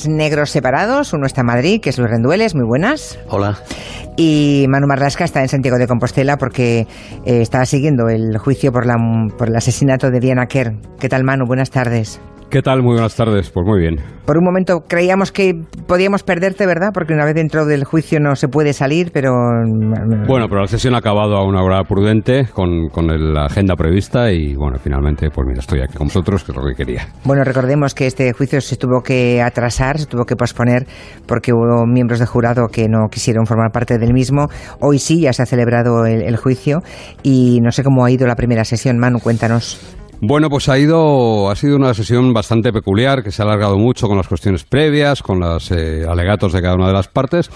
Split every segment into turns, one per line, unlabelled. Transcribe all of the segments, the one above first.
hombres negros separados. Uno está en Madrid, que es Luis Rendueles. Muy buenas.
Hola.
Y Manu Marlasca está en Santiago de Compostela porque está siguiendo el juicio por el asesinato de Diana Quer. ¿Qué tal, Manu? Buenas tardes.
¿Qué tal? Muy buenas tardes. Pues muy bien.
Por un momento creíamos que podíamos perderte, ¿verdad? Porque una vez dentro del juicio no se puede salir, pero...
Bueno, pero la sesión ha acabado a una hora prudente con la agenda prevista y, bueno, finalmente, pues mira, estoy aquí con vosotros, que es lo que quería.
Bueno, recordemos que este juicio se tuvo que atrasar, se tuvo que posponer porque hubo miembros del jurado que no quisieron formar parte del mismo. Hoy sí, ya se ha celebrado el juicio y no sé cómo ha ido la primera sesión. Manu, cuéntanos.
Bueno, pues ha sido una sesión bastante peculiar, que se ha alargado mucho con las cuestiones previas, con los alegatos de cada una de las partes,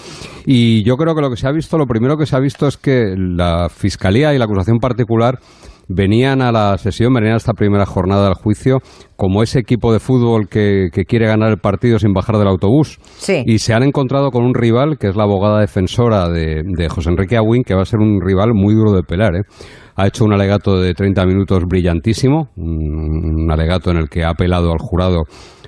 y yo creo que lo primero que se ha visto es que la Fiscalía y la acusación particular venían a esta primera jornada del juicio como ese equipo de fútbol que quiere ganar el partido sin bajar del autobús.
Sí.
Y se han encontrado con un rival, que es la abogada defensora de José Enrique Abuin, que va a ser un rival muy duro de pelar, ¿eh? Ha hecho un alegato de 30 minutos brillantísimo, un alegato en el que ha apelado al jurado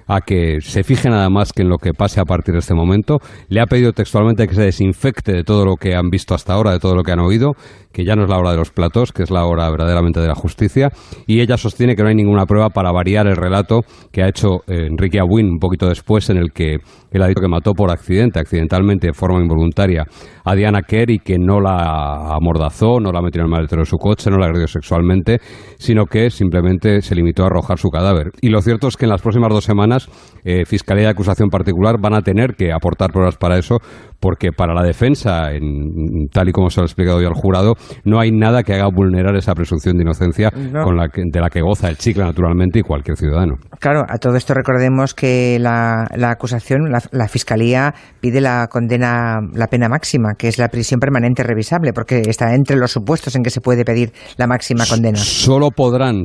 a que se fije nada más que en lo que pase a partir de este momento. Le ha pedido textualmente que se desinfecte de todo lo que han visto hasta ahora, de todo lo que han oído, que ya no es la hora de los platós, que es la hora verdaderamente de la justicia, y ella sostiene que no hay ninguna prueba para variar el relato que ha hecho Enrique Abuin un poquito después, en el que él ha dicho que mató por accidentalmente, de forma involuntaria, a Diana Quer y que no la amordazó, no la metió en el maletero de su coche, no la agredió sexualmente, sino que simplemente se limitó a arrojar su cadáver. Y lo cierto es que en las próximas 2 semanas Fiscalía y Acusación Particular van a tener que aportar pruebas para eso, porque para la defensa, tal y como se lo ha explicado yo al jurado, no hay nada que haga vulnerar esa presunción de inocencia de la que goza el chicle, naturalmente, y cualquier ciudadano.
Claro, a todo esto recordemos que la acusación, la Fiscalía pide la pena máxima, que es la prisión permanente revisable, porque está entre los supuestos en que se puede pedir la máxima condena.
Solo podrán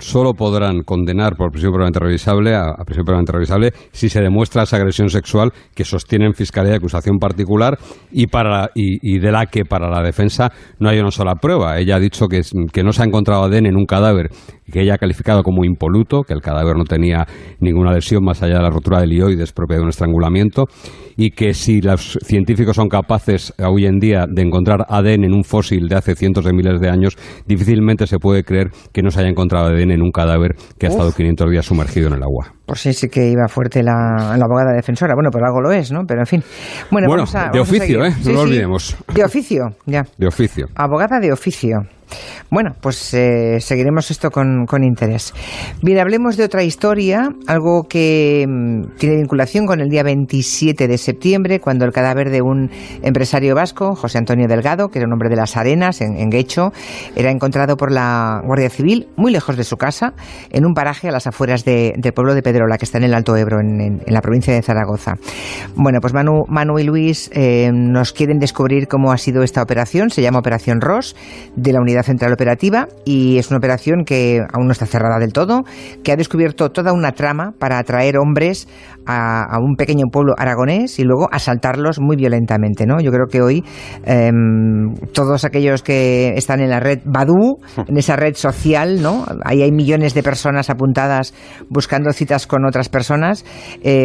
condenar por prisión permanente revisable a prisión permanente revisable si se demuestra esa agresión sexual que sostienen Fiscalía y Acusación Particular, y de la que para la defensa no hay una sola prueba. Ella ha dicho que no se ha encontrado ADN en un cadáver que ella ha calificado como impoluto, que el cadáver no tenía ninguna lesión más allá de la rotura del ilioides propia de un estrangulamiento, y que si los científicos son capaces hoy en día de encontrar ADN en un fósil de hace cientos de miles de años, difícilmente se puede creer que no se haya encontrado ADN en un cadáver que ha estado 500 días sumergido en el agua.
Pues sí que iba fuerte la abogada defensora. Bueno, pero algo lo es, ¿no? Pero en fin. Bueno, vamos
de oficio, no lo olvidemos.
De oficio, ya.
De oficio.
Abogada de oficio. Bueno, pues seguiremos esto con interés. Bien, hablemos de otra historia, algo que tiene vinculación con el día 27 de septiembre, cuando el cadáver de un empresario vasco, José Antonio Delgado, que era un hombre de Las Arenas, en Guecho, era encontrado por la Guardia Civil, muy lejos de su casa, en un paraje a las afueras del pueblo de Pedrola, que está en el Alto Ebro, en la provincia de Zaragoza. Bueno, pues Manu y Luis nos quieren descubrir cómo ha sido esta operación. Se llama Operación Ros, de la Unidad Central Operativa, y es una operación que aún no está cerrada del todo, que ha descubierto toda una trama para atraer hombres a un pequeño pueblo aragonés y luego asaltarlos muy violentamente, ¿no? Yo creo que hoy todos aquellos que están en la red Badoo, en esa red social, ¿no? Ahí hay millones de personas apuntadas buscando citas con otras personas,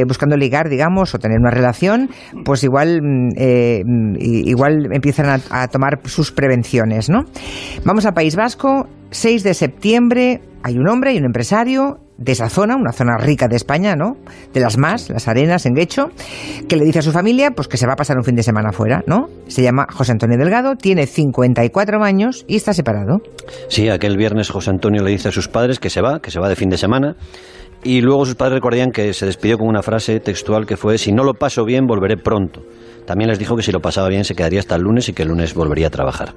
buscando ligar, digamos, o tener una relación, pues igual empiezan a tomar sus prevenciones, ¿no? Vamos a País Vasco, 6 de septiembre, hay un hombre y un empresario de esa zona, una zona rica de España, ¿no? De las Arenas, en Guecho, que le dice a su familia pues que se va a pasar un fin de semana fuera, ¿no? Se llama José Antonio Delgado, tiene 54 años y está separado.
Sí, aquel viernes José Antonio le dice a sus padres que se va de fin de semana, y luego sus padres recordarían que se despidió con una frase textual que fue: si no lo paso bien, volveré pronto. También les dijo que si lo pasaba bien se quedaría hasta el lunes y que el lunes volvería a trabajar.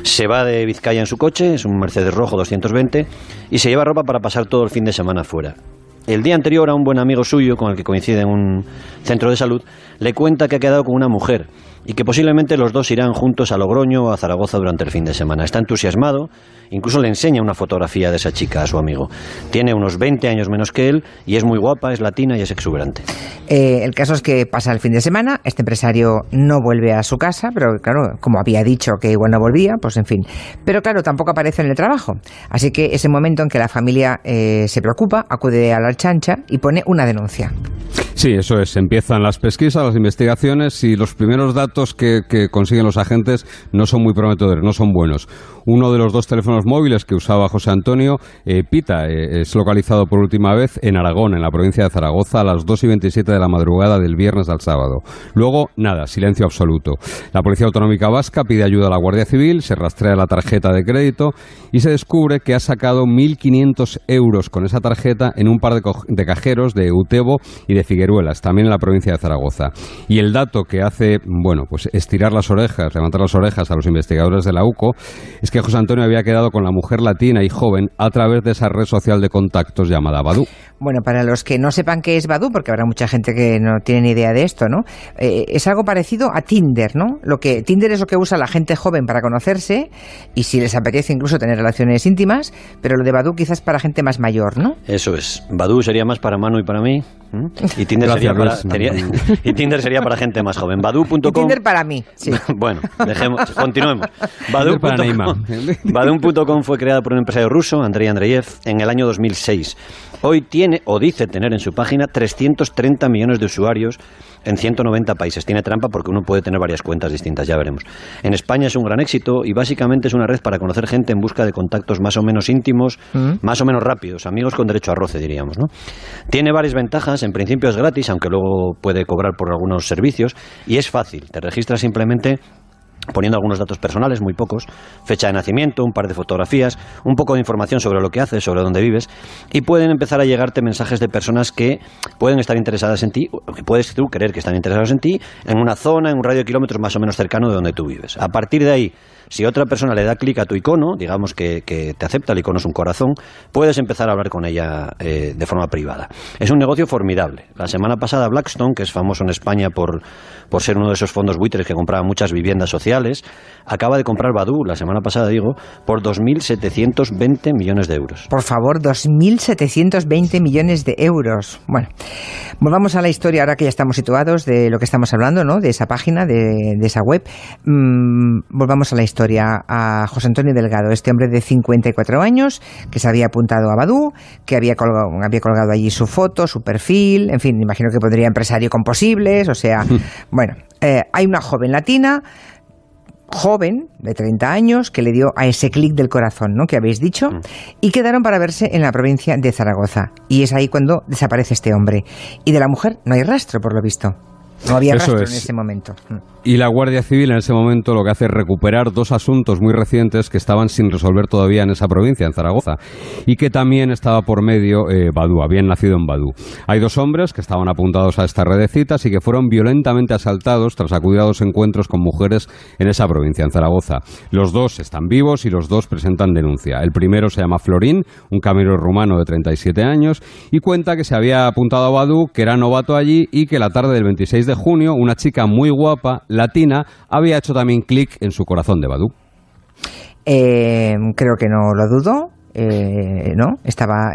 Se va de Vizcaya en su coche, es un Mercedes rojo 220, y se lleva ropa para pasar todo el fin de semana fuera. El día anterior, a un buen amigo suyo, con el que coincide en un centro de salud, le cuenta que ha quedado con una mujer y que posiblemente los dos irán juntos a Logroño o a Zaragoza durante el fin de semana. Está entusiasmado, incluso le enseña una fotografía de esa chica a su amigo. Tiene unos 20 años menos que él y es muy guapa, es latina y es exuberante.
El caso es que pasa el fin de semana, este empresario no vuelve a su casa, pero claro, como había dicho que igual no volvía, pues en fin. Pero claro, tampoco aparece en el trabajo. Así que es el momento en que la familia se preocupa, acude a la chancha y pone una denuncia.
Sí, eso es. Empiezan las pesquisas, las investigaciones y los primeros datos que consiguen los agentes no son muy prometedores, no son buenos. Uno de los 2 teléfonos móviles que usaba José Antonio pita, es localizado por última vez en Aragón, en la provincia de Zaragoza, a las 2:27 de la madrugada del viernes al sábado. Luego, nada, silencio absoluto. La Policía Autonómica Vasca pide ayuda a la Guardia Civil, se rastrea la tarjeta de crédito y se descubre que ha sacado 1.500 euros con esa tarjeta en un par de cajeros de Utebo y de Figueruelas, también en la provincia de Zaragoza. Y el dato que hace, bueno, pues estirar las orejas, levantar las orejas a los investigadores de la UCO, es que José Antonio había quedado con la mujer latina y joven a través de esa red social de contactos llamada Badoo.
Bueno, para los que no sepan qué es Badoo, porque habrá mucha gente que no tiene ni idea de esto, ¿no? Es algo parecido a Tinder, ¿no? Tinder es lo que usa la gente joven para conocerse y si les apetece incluso tener relaciones íntimas, pero lo de Badoo quizás para gente más mayor, ¿no?
Eso es. Badoo sería más para Manu y para mí. Y Tinder, y Tinder sería para gente más joven. Badoo.com.
Y Tinder para mí, sí.
Bueno, continuemos. Badoo.com fue creada por un empresario ruso, Andrei Andreyev, en el año 2006. Hoy tiene, o dice tener en su página, 330 millones de usuarios en 190 países. Tiene trampa porque uno puede tener varias cuentas distintas, ya veremos. En España es un gran éxito y básicamente es una red para conocer gente en busca de contactos más o menos íntimos, más o menos rápidos, amigos con derecho a roce, diríamos, ¿no? Tiene varias ventajas. En principio es gratis, aunque luego puede cobrar por algunos servicios, y es fácil. Te registras simplemente poniendo algunos datos personales, muy pocos, fecha de nacimiento, un par de fotografías, un poco de información sobre lo que haces, sobre dónde vives, y pueden empezar a llegarte mensajes de personas que pueden estar interesadas en ti, o que puedes tú creer que están interesados en ti, en una zona, en un radio de kilómetros más o menos cercano de donde tú vives. A partir de ahí, si otra persona le da clic a tu icono, digamos que te acepta, el icono es un corazón, puedes empezar a hablar con ella de forma privada. Es un negocio formidable. La semana pasada Blackstone, que es famoso en España por ser uno de esos fondos buitres que compraban muchas viviendas sociales, acaba de comprar Badoo, la semana pasada digo, por 2.720 millones de euros.
Por favor, 2.720 millones de euros. Bueno, volvamos a la historia ahora que ya estamos situados de lo que estamos hablando, ¿no? De esa página, de esa web. Volvamos a la historia, a José Antonio Delgado, este hombre de 54 años que se había apuntado a Badoo, que había colgado allí su foto, su perfil, en fin, imagino que pondría empresario con posibles, o sea, bueno, hay una joven latina, joven, de 30 años, que le dio a ese clic del corazón, ¿no?, que habéis dicho, y quedaron para verse en la provincia de Zaragoza. Y es ahí cuando desaparece este hombre. Y de la mujer no hay rastro, por lo visto. No había rastro en ese momento.
Y la Guardia Civil en ese momento lo que hace es recuperar 2 asuntos muy recientes que estaban sin resolver todavía en esa provincia, en Zaragoza, y que también estaba por medio Badoo, habían nacido en Badoo. Hay 2 hombres que estaban apuntados a esta red de citas y que fueron violentamente asaltados tras acudir a 2 encuentros con mujeres en esa provincia, en Zaragoza. Los 2 están vivos y los 2 presentan denuncia. El primero se llama Florín, un camionero rumano de 37 años, y cuenta que se había apuntado a Badoo, que era novato allí y que la tarde del 26 de junio una chica muy guapa, latina, había hecho también clic en su corazón de Badoo.
Creo que no lo dudo. ¿No? Estaba,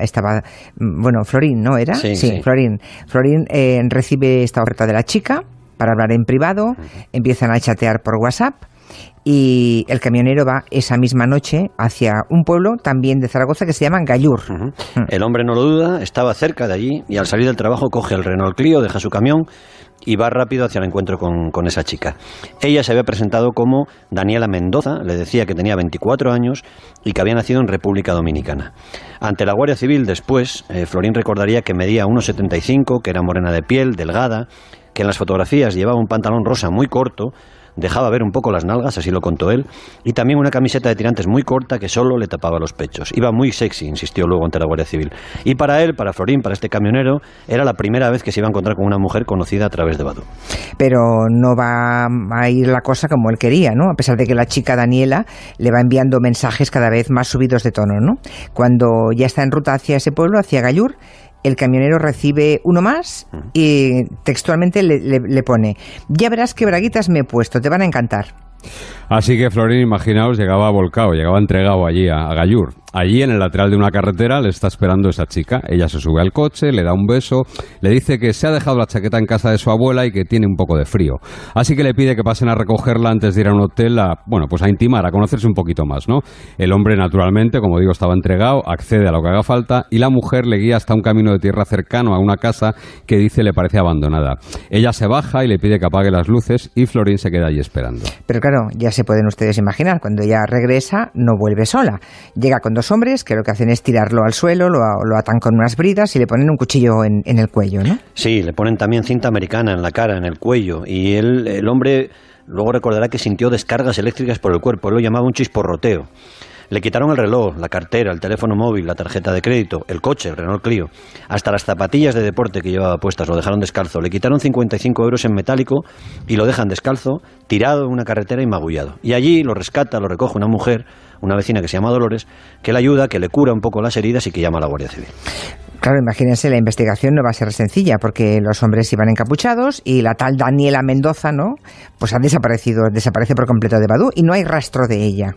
bueno, Florín, ¿no era?
Sí.
Florín recibe esta oferta de la chica para hablar en privado, empiezan a chatear por WhatsApp y el camionero va esa misma noche hacia un pueblo también de Zaragoza que se llama Gallur.
El hombre no lo duda, estaba cerca de allí y al salir del trabajo coge el Renault Clio, deja su camión y va rápido hacia el encuentro con esa chica. Ella se había presentado como Daniela Mendoza, le decía que tenía 24 años y que había nacido en República Dominicana. Ante la Guardia Civil después, Florín recordaría que medía 1,75, que era morena de piel, delgada, que en las fotografías llevaba un pantalón rosa muy corto, dejaba ver un poco las nalgas, así lo contó él, y también una camiseta de tirantes muy corta que solo le tapaba los pechos. Iba muy sexy, insistió luego ante la Guardia Civil. Y para él, para Florín, para este camionero, era la primera vez que se iba a encontrar con una mujer conocida a través de Badoo.
Pero no va a ir la cosa como él quería, ¿no? A pesar de que la chica Daniela le va enviando mensajes cada vez más subidos de tono, ¿no? Cuando ya está en ruta hacia ese pueblo, hacia Gallur, el camionero recibe uno más y textualmente le pone: ya verás qué braguitas me he puesto, te van a encantar.
Así que Florín, imaginaos, llegaba volcado, llegaba entregado allí a Gallur. Allí, en el lateral de una carretera, le está esperando esa chica. Ella se sube al coche, le da un beso, le dice que se ha dejado la chaqueta en casa de su abuela y que tiene un poco de frío. Así que le pide que pasen a recogerla antes de ir a un hotel a intimar, a conocerse un poquito más, ¿no? El hombre, naturalmente, como digo, estaba entregado, accede a lo que haga falta y la mujer le guía hasta un camino de tierra cercano a una casa que dice le parece abandonada. Ella se baja y le pide que apague las luces y Florín se queda allí esperando.
Pero claro, ya se pueden ustedes imaginar, cuando ella regresa no vuelve sola. Llega con dos hombres que lo que hacen es tirarlo al suelo, lo atan con unas bridas y le ponen un cuchillo en el cuello, ¿no?
Sí, le ponen también cinta americana en la cara, en el cuello, y el hombre luego recordará que sintió descargas eléctricas por el cuerpo. Él lo llamaba un chisporroteo. Le quitaron el reloj, la cartera, el teléfono móvil, la tarjeta de crédito, el coche, el Renault Clio, hasta las zapatillas de deporte que llevaba puestas, lo dejaron descalzo. Le quitaron 55 euros en metálico y lo dejan descalzo, tirado en una carretera y magullado. Y allí lo rescata, lo recoge una mujer, una vecina que se llama Dolores, que le ayuda, que le cura un poco las heridas y que llama a la Guardia Civil.
Claro, imagínense, la investigación no va a ser sencilla porque los hombres iban encapuchados y la tal Daniela Mendoza, ¿no? Pues desaparece por completo de Badú y no hay rastro de ella.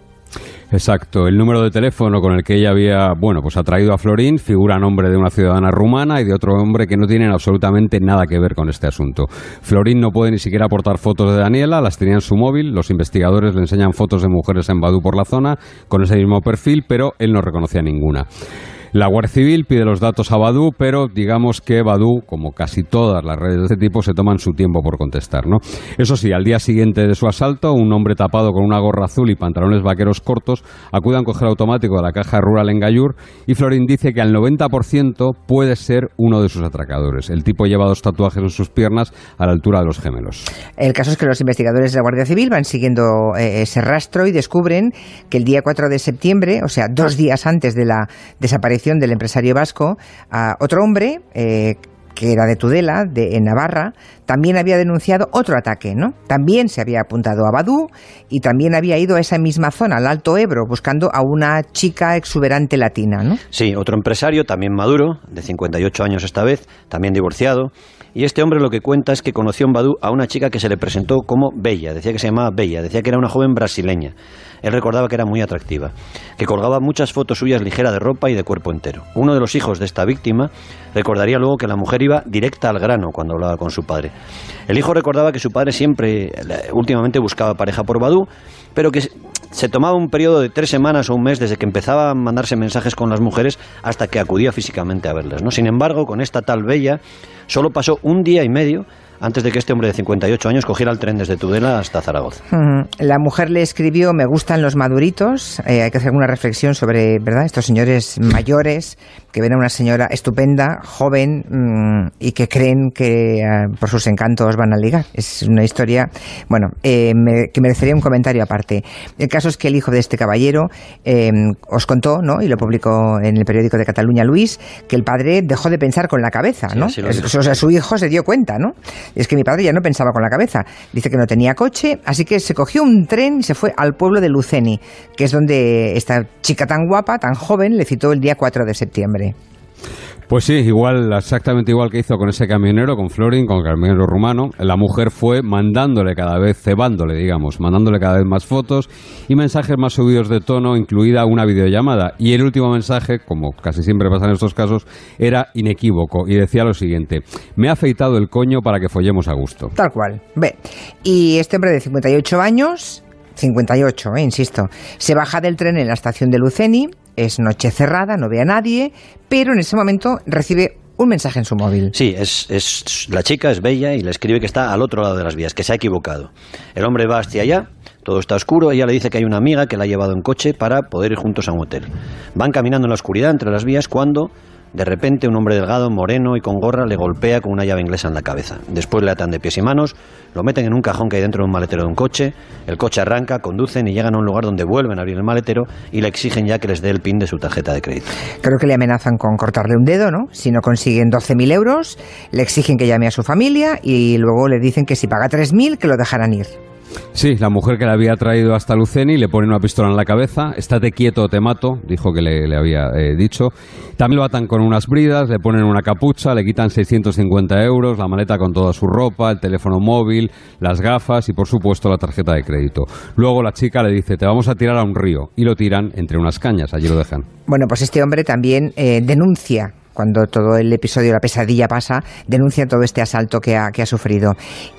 Exacto, el número de teléfono con el que ella había, atraído a Florín figura a nombre de una ciudadana rumana y de otro hombre que no tienen absolutamente nada que ver con este asunto. Florín no puede ni siquiera aportar fotos de Daniela, las tenía en su móvil, los investigadores le enseñan fotos de mujeres en Badú por la zona con ese mismo perfil, pero él no reconocía ninguna. La Guardia Civil pide los datos a Badú, pero digamos que Badú, como casi todas las redes de este tipo, se toman su tiempo por contestar, ¿no? Eso sí, al día siguiente de su asalto, un hombre tapado con una gorra azul y pantalones vaqueros cortos acude a un cogeo automático de la caja rural en Gallur y Florín dice que al 90% puede ser uno de sus atracadores. El tipo lleva 2 tatuajes en sus piernas a la altura de los gemelos.
El caso es que los investigadores de la Guardia Civil van siguiendo ese rastro y descubren que el día 4 de septiembre, o sea, 2 días antes de la desaparición del empresario vasco, otro hombre que era de Tudela, en Navarra, también había denunciado otro ataque, ¿no? También se había apuntado a Badú y también había ido a esa misma zona, al Alto Ebro, buscando a una chica exuberante latina, ¿no?
Sí, otro empresario, también maduro, de 58 años esta vez, también divorciado. Y este hombre lo que cuenta es que conoció en Badú a una chica que se le presentó como Bella, decía que se llamaba Bella, decía que era una joven brasileña. Él recordaba que era muy atractiva, que colgaba muchas fotos suyas ligera de ropa y de cuerpo entero. Uno de los hijos de esta víctima recordaría luego que la mujer iba directa al grano cuando hablaba con su padre. El hijo recordaba que su padre últimamente buscaba pareja por Badú, pero que se tomaba un periodo de 3 semanas o un mes desde que empezaba a mandarse mensajes con las mujeres hasta que acudía físicamente a verlas, ¿no? Sin embargo, con esta tal Bella solo pasó 1 día y medio antes de que este hombre de 58 años cogiera el tren desde Tudela hasta Zaragoza.
La mujer le escribió: me gustan los maduritos. Hay que hacer una reflexión sobre, ¿verdad?, estos señores mayores que ven a una señora estupenda, joven, y que creen que por sus encantos van a ligar. Es una historia, que merecería un comentario aparte. El caso es que el hijo de este caballero os contó, ¿no?, y lo publicó en el periódico de Cataluña, Luis, que el padre dejó de pensar con la cabeza, ¿no? Sí, o sea, su hijo se dio cuenta, ¿no? Es que mi padre ya no pensaba con la cabeza. Dice que no tenía coche, así que se cogió un tren y se fue al pueblo de Luceni, que es donde esta chica tan guapa, tan joven, le citó el día 4 de septiembre.
Pues sí, exactamente igual que hizo con ese camionero, con Florín, con el camionero rumano. La mujer fue mandándole cada vez más fotos y mensajes más subidos de tono, incluida una videollamada. Y el último mensaje, como casi siempre pasa en estos casos, era inequívoco y decía lo siguiente: me ha afeitado el coño para que follemos a gusto.
Tal cual. Y este hombre de 58 años, 58, insisto, se baja del tren en la estación de Luceni. Es noche cerrada, no ve a nadie, pero en ese momento recibe un mensaje en su móvil.
Sí, la chica es Bella y le escribe que está al otro lado de las vías, que se ha equivocado. El hombre va hacia allá, todo está oscuro, ella le dice que hay una amiga que la ha llevado en coche para poder ir juntos a un hotel. Van caminando en la oscuridad entre las vías cuando de repente un hombre delgado, moreno y con gorra le golpea con una llave inglesa en la cabeza. Después le atan de pies y manos, lo meten en un cajón que hay dentro de un maletero de un coche, el coche arranca, conducen y llegan a un lugar donde vuelven a abrir el maletero y le exigen ya que les dé el PIN de su tarjeta de crédito.
Creo que le amenazan con cortarle un dedo, ¿no? Si no consiguen 12.000 euros, le exigen que llame a su familia y luego le dicen que si paga 3.000 que lo dejarán ir.
Sí, la mujer que le había traído hasta Luceni le pone una pistola en la cabeza, estate quieto o te mato, dijo que le había dicho. También lo atan con unas bridas, le ponen una capucha, le quitan 650 euros, la maleta con toda su ropa, el teléfono móvil, las gafas y por supuesto la tarjeta de crédito. Luego la chica le dice, te vamos a tirar a un río, y lo tiran entre unas cañas, allí lo dejan.
Bueno, pues este hombre también denuncia. Cuando todo el episodio, la pesadilla pasa, denuncia todo este asalto que ha sufrido.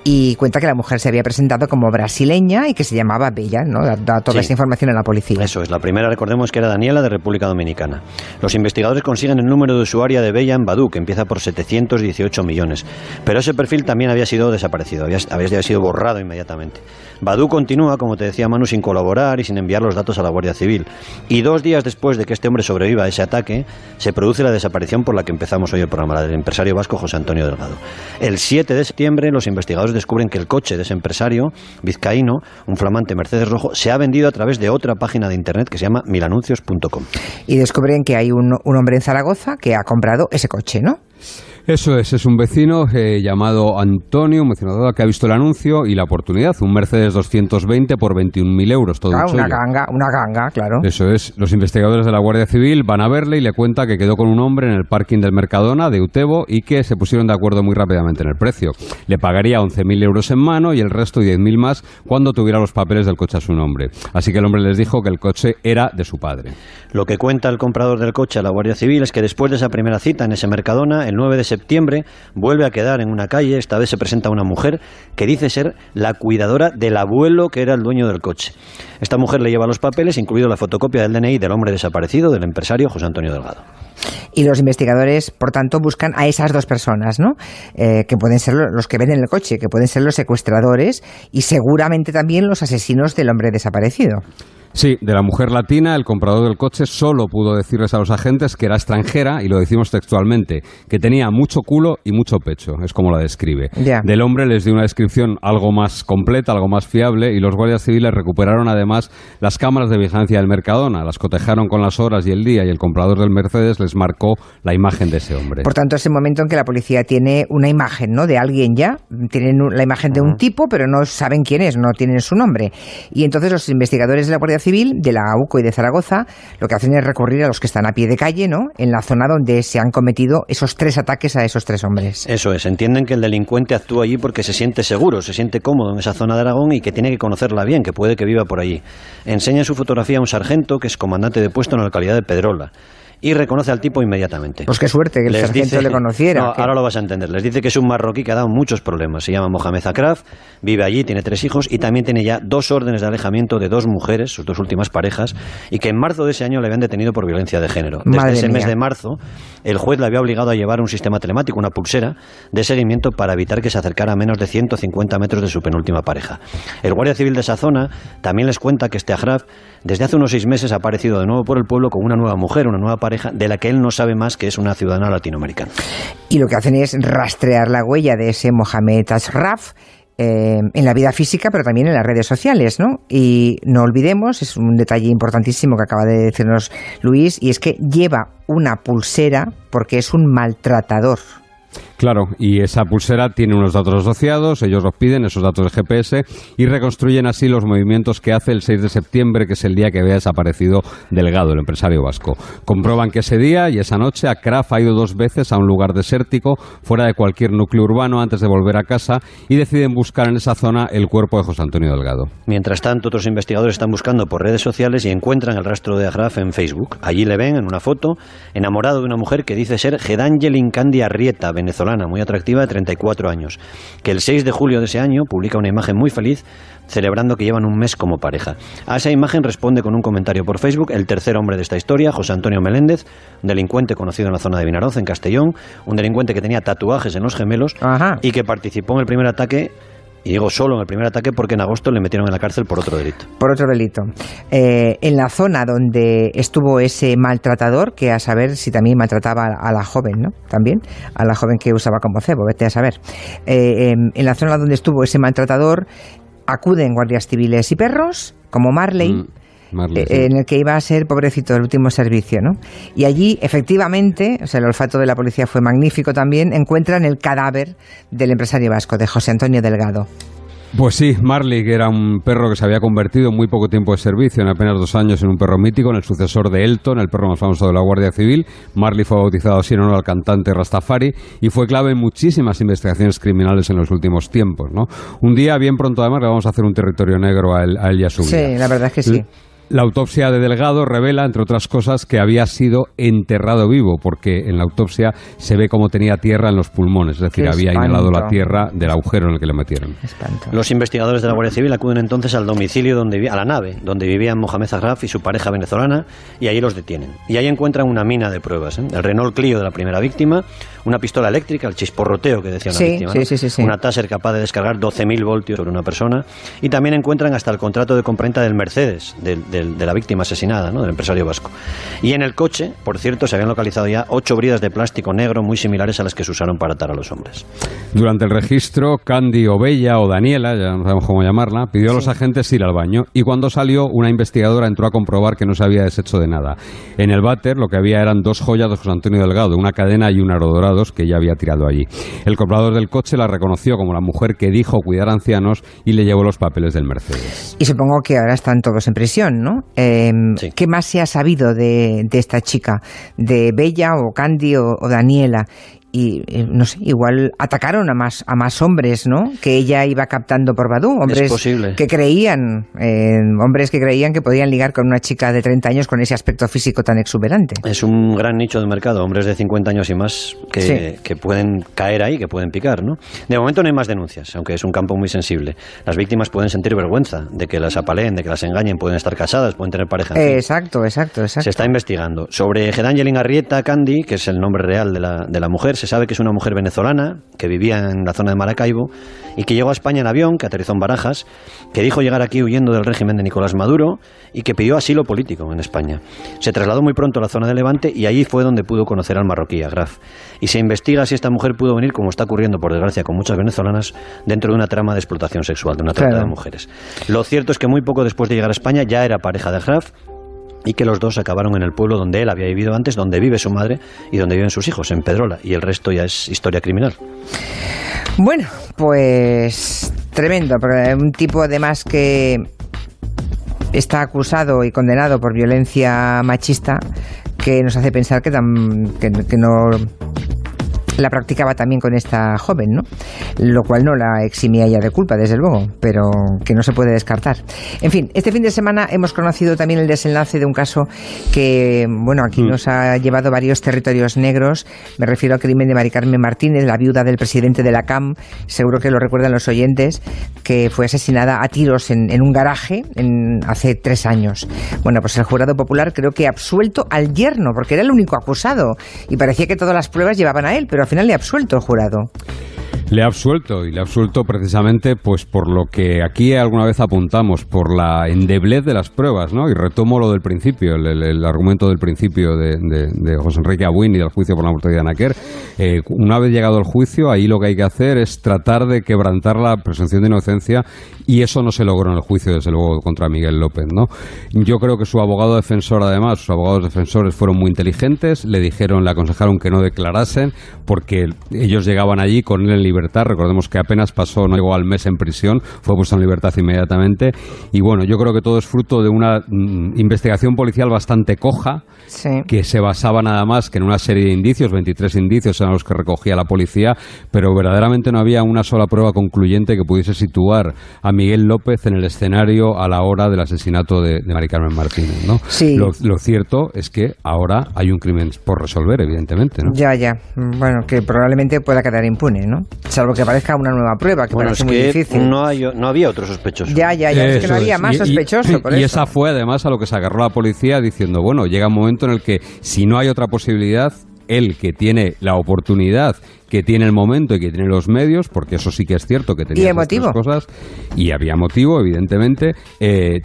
Y cuenta que la mujer se había presentado como brasileña y que se llamaba Bella, ¿no? Da toda esa información a la policía.
Eso es. La primera, recordemos que era Daniela, de República Dominicana. Los investigadores consiguen el número de usuaria de Bella en Badoo, que empieza por 718 millones. Pero ese perfil también había sido desaparecido, había sido borrado inmediatamente. Badoo continúa, como te decía Manu, sin colaborar y sin enviar los datos a la Guardia Civil. Y 2 días después de que este hombre sobreviva a ese ataque, se produce la desaparición por la que empezamos hoy el programa, la del empresario vasco José Antonio Delgado. El 7 de septiembre los investigadores descubren que el coche de ese empresario vizcaíno, un flamante Mercedes rojo, se ha vendido a través de otra página de internet que se llama milanuncios.com.
Y descubren que hay un hombre en Zaragoza que ha comprado ese coche, ¿no?
Eso es un vecino llamado Antonio, un vecino que ha visto el anuncio y la oportunidad, un Mercedes 220 por 21.000 euros, todo
una ganga, claro.
Eso es, los investigadores de la Guardia Civil van a verle y le cuenta que quedó con un hombre en el parking del Mercadona de Utebo y que se pusieron de acuerdo muy rápidamente en el precio. Le pagaría 11.000 euros en mano y el resto 10.000 más cuando tuviera los papeles del coche a su nombre. Así que el hombre les dijo que el coche era de su padre.
Lo que cuenta el comprador del coche a la Guardia Civil es que después de esa primera cita en ese Mercadona, el 9 de septiembre, vuelve a quedar en una calle. Esta vez se presenta una mujer que dice ser la cuidadora del abuelo que era el dueño del coche. Esta mujer le lleva los papeles, incluido la fotocopia del DNI del hombre desaparecido, del empresario José Antonio Delgado.
Y los investigadores, por tanto, buscan a esas 2 personas, ¿no? Que pueden ser los que venden el coche, que pueden ser los secuestradores y seguramente también los asesinos del hombre desaparecido.
Sí, de la mujer latina, el comprador del coche solo pudo decirles a los agentes que era extranjera, y lo decimos textualmente, que tenía mucho culo y mucho pecho, es como la describe.
Yeah.
Del hombre les dio una descripción algo más completa, algo más fiable, y los guardias civiles recuperaron además las cámaras de vigilancia del Mercadona, las cotejaron con las horas y el día, y el comprador del Mercedes les marcó la imagen de ese hombre.
Por tanto, es el momento en que la policía tiene una imagen, ¿no?, de alguien ya, tienen la imagen de un tipo, pero no saben quién es, no tienen su nombre. Y entonces los investigadores de la Guardia Civil, de la AUCO y de Zaragoza, lo que hacen es recurrir a los que están a pie de calle, ¿no?, en la zona donde se han cometido esos 3 ataques a esos 3 hombres.
Eso es, entienden que el delincuente actúa allí porque se siente seguro, se siente cómodo en esa zona de Aragón y que tiene que conocerla bien, que puede que viva por allí. Enseña su fotografía a un sargento que es comandante de puesto en la localidad de Pedrola. Y reconoce al tipo inmediatamente.
Pues qué suerte que el sargento le conociera.
No, ahora lo vas a entender. Les dice que es un marroquí que ha dado muchos problemas. Se llama Mohamed Akraf, vive allí, tiene 3 hijos y también tiene ya 2 órdenes de alejamiento de 2 mujeres, sus 2 últimas parejas, y que en marzo de ese año le habían detenido por violencia de género. Desde ese mes de marzo, el juez le había obligado a llevar un sistema telemático, una pulsera de seguimiento para evitar que se acercara a menos de 150 metros de su penúltima pareja. El guardia civil de esa zona también les cuenta que este Akraf desde hace unos 6 meses ha aparecido de nuevo por el pueblo con una nueva mujer, una nueva pareja, de la que él no sabe más que es una ciudadana latinoamericana.
Y lo que hacen es rastrear la huella de ese Mohamed Ashraf en la vida física, pero también en las redes sociales, ¿no? Y no olvidemos, es un detalle importantísimo que acaba de decirnos Luis, y es que lleva una pulsera porque es un maltratador.
Claro, y esa pulsera tiene unos datos asociados, ellos los piden, esos datos de GPS, y reconstruyen así los movimientos que hace el 6 de septiembre, que es el día que había desaparecido Delgado, el empresario vasco. Comprueban que ese día y esa noche Akraf ha ido 2 veces a un lugar desértico, fuera de cualquier núcleo urbano, antes de volver a casa, y deciden buscar en esa zona el cuerpo de José Antonio Delgado.
Mientras tanto, otros investigadores están buscando por redes sociales y encuentran el rastro de Akraf en Facebook. Allí le ven, en una foto, enamorado de una mujer que dice ser Gedangelin Candy Arrieta, venezolana, muy atractiva, de 34 años, que el 6 de julio de ese año publica una imagen muy feliz celebrando que llevan un mes como pareja. A esa imagen responde con un comentario por Facebook el tercer hombre de esta historia, José Antonio Meléndez, un delincuente conocido en la zona de Vinaroz, en Castellón, un delincuente que tenía tatuajes en los gemelos. Ajá. Y que participó en el primer ataque. Y digo solo en el primer ataque porque en agosto le metieron en la cárcel por otro delito.
Por otro delito. En la zona donde estuvo ese maltratador, que a saber si también maltrataba a la joven, ¿no? También, a la joven que usaba como cebo, vete a saber. En la zona donde estuvo ese maltratador, acuden guardias civiles y perros, como Marley, en el que iba a ser, pobrecito, el último servicio, ¿no? Y allí, efectivamente, o sea, el olfato de la policía fue magnífico también, encuentran el cadáver del empresario vasco, de José Antonio Delgado.
Pues sí, Marley, que era un perro que se había convertido en muy poco tiempo de servicio, en apenas 2 años, en un perro mítico, en el sucesor de Elton, el perro más famoso de la Guardia Civil. Marley fue bautizado así en honor al cantante Rastafari y fue clave en muchísimas investigaciones criminales en los últimos tiempos, ¿no? Un día, bien pronto además, le vamos a hacer un territorio negro a él y a su vida.
Sí, la verdad es que sí.
La autopsia de Delgado revela, entre otras cosas, que había sido enterrado vivo, porque en la autopsia se ve cómo tenía tierra en los pulmones, es decir, había inhalado la tierra del agujero en el que le metieron.
Espanto.
Los investigadores de la Guardia Civil acuden entonces al domicilio a la nave donde vivían Mohamed Agraf y su pareja venezolana, y allí los detienen. Y ahí encuentran una mina de pruebas, el Renault Clio de la primera víctima, una pistola eléctrica, el chisporroteo que decía la víctima, ¿no?
Sí.
Una Taser capaz de descargar 12.000 voltios sobre una persona, y también encuentran hasta el contrato de compraventa del Mercedes, de la víctima asesinada, ¿no? Del empresario vasco. Y en el coche, por cierto, se habían localizado ya 8 bridas de plástico negro muy similares a las que se usaron para atar a los hombres.
Durante el registro, Candy o Bella o Daniela, ya no sabemos cómo llamarla, pidió a los agentes ir al baño, y cuando salió, una investigadora entró a comprobar que no se había deshecho de nada. En el váter lo que había eran 2 joyas de José Antonio Delgado, una cadena y un aro dorados que ya había tirado allí. El comprador del coche la reconoció como la mujer que dijo cuidar a ancianos y le llevó los papeles del Mercedes.
Y supongo que ahora están todos en prisión, ¿no?
Sí.
¿Qué más se ha sabido de esta chica? ¿De Bella o Candy o Daniela? Y no sé, igual atacaron a más hombres, ¿no? Que ella iba captando por Badoo, hombres que creían que podían ligar con una chica de 30 años con ese aspecto físico tan exuberante.
Es un gran nicho de mercado, hombres de 50 años y más que pueden caer ahí, que pueden picar, ¿no? De momento no hay más denuncias, aunque es un campo muy sensible. Las víctimas pueden sentir vergüenza de que las apaleen, de que las engañen, pueden estar casadas, pueden tener pareja.
Exacto. Se
está investigando. Sobre Gedangelin Arrieta Candy, que es el nombre real de la mujer, se sabe que es una mujer venezolana que vivía en la zona de Maracaibo y que llegó a España en avión, que aterrizó en Barajas, que dijo llegar aquí huyendo del régimen de Nicolás Maduro y que pidió asilo político en España. Se trasladó muy pronto a la zona de Levante y allí fue donde pudo conocer al marroquí Agraf. Y se investiga si esta mujer pudo venir, como está ocurriendo por desgracia con muchas venezolanas, dentro de una trama de explotación sexual, de una trata de mujeres. Lo cierto es que muy poco después de llegar a España ya era pareja de Agraf, y que los dos acabaron en el pueblo donde él había vivido antes, donde vive su madre y donde viven sus hijos, en Pedrola, y el resto ya es historia criminal.
Bueno, pues tremendo, porque un tipo además que está acusado y condenado por violencia machista, que nos hace pensar que no la practicaba también con esta joven, ¿no? Lo cual no la eximía ella de culpa, desde luego, pero que no se puede descartar. En fin, este fin de semana hemos conocido también el desenlace de un caso que, bueno, aquí nos ha llevado varios territorios negros. Me refiero al crimen de Mari Carmen Martínez, la viuda del presidente de la CAM, seguro que lo recuerdan los oyentes, que fue asesinada a tiros en un garaje hace 3 años. Bueno, pues el jurado popular creo que ha absuelto al yerno, porque era el único acusado, y parecía que todas las pruebas llevaban a él, pero al final le ha absuelto el jurado.
Le ha absuelto, y le ha absuelto precisamente pues por lo que aquí alguna vez apuntamos, por la endeblez de las pruebas, ¿no? Y retomo lo del principio, el argumento del principio de José Enrique Abuin y del juicio por la muerte de Anaquer. Una vez llegado el juicio, ahí lo que hay que hacer es tratar de quebrantar la presunción de inocencia, y eso no se logró en el juicio, desde luego, contra Miguel López, ¿no? Yo creo que su abogado defensor, además, sus abogados defensores fueron muy inteligentes, le aconsejaron que no declarasen, porque ellos llegaban allí con él en libertad. Recordemos que apenas pasó, no llegó al mes en prisión, fue puesto en libertad inmediatamente. Y bueno, yo creo que todo es fruto de una investigación policial bastante coja, que se basaba nada más que en una serie de indicios, 23 indicios eran los que recogía la policía, pero verdaderamente no había una sola prueba concluyente que pudiese situar a Miguel López en el escenario a la hora del asesinato de Mari Carmen Martínez, ¿no? Sí. Lo cierto es que ahora hay un crimen por resolver, evidentemente, ¿no?
Ya. Bueno, que probablemente pueda quedar impune, ¿no? Salvo que aparezca una nueva prueba, que parece muy difícil.
No había otro sospechoso.
Ya, es que no había más sospechoso.
Y esa fue además a lo que se agarró la policía diciendo, bueno, llega un momento en el que si no hay otra posibilidad, él que tiene la oportunidad, que tiene el momento y que tiene los medios, porque eso sí que es cierto que tenía estas cosas, y había motivo, evidentemente,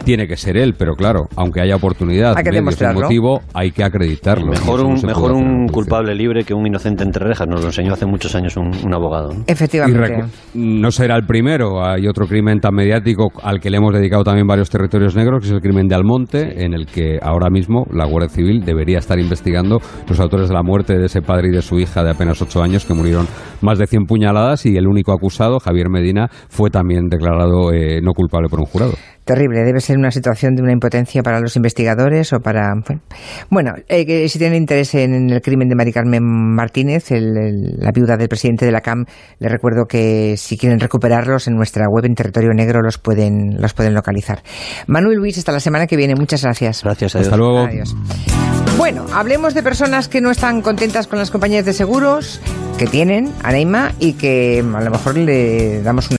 tiene que ser él, pero claro, aunque haya oportunidad,
hay que demostrarlo.
Motivo, hay que acreditarlo.
Mejor un culpable libre que un inocente entre rejas, nos lo enseñó hace muchos años un abogado, ¿no?
Efectivamente.
No será el primero, hay otro crimen tan mediático al que le hemos dedicado también varios territorios negros, que es el crimen de Almonte, en el que ahora mismo la Guardia Civil debería estar investigando los autores de la muerte de ese padre y de su hija de apenas 8 años que murieron dieron más de 100 puñaladas y el único acusado, Javier Medina, fue también declarado no culpable por un jurado.
Terrible, debe ser una situación de una impotencia para los investigadores o para... Bueno, si tienen interés en el crimen de Mari Carmen Martínez, la viuda del presidente de la CAM, les recuerdo que si quieren recuperarlos en nuestra web en Territorio Negro los pueden localizar. Manu y Luis, hasta la semana que viene. Muchas gracias.
Gracias, adiós.
Hasta luego.
Adiós. Bueno, hablemos de personas que no están contentas con las compañías de seguros que tienen, Aneima, y que a lo mejor le damos una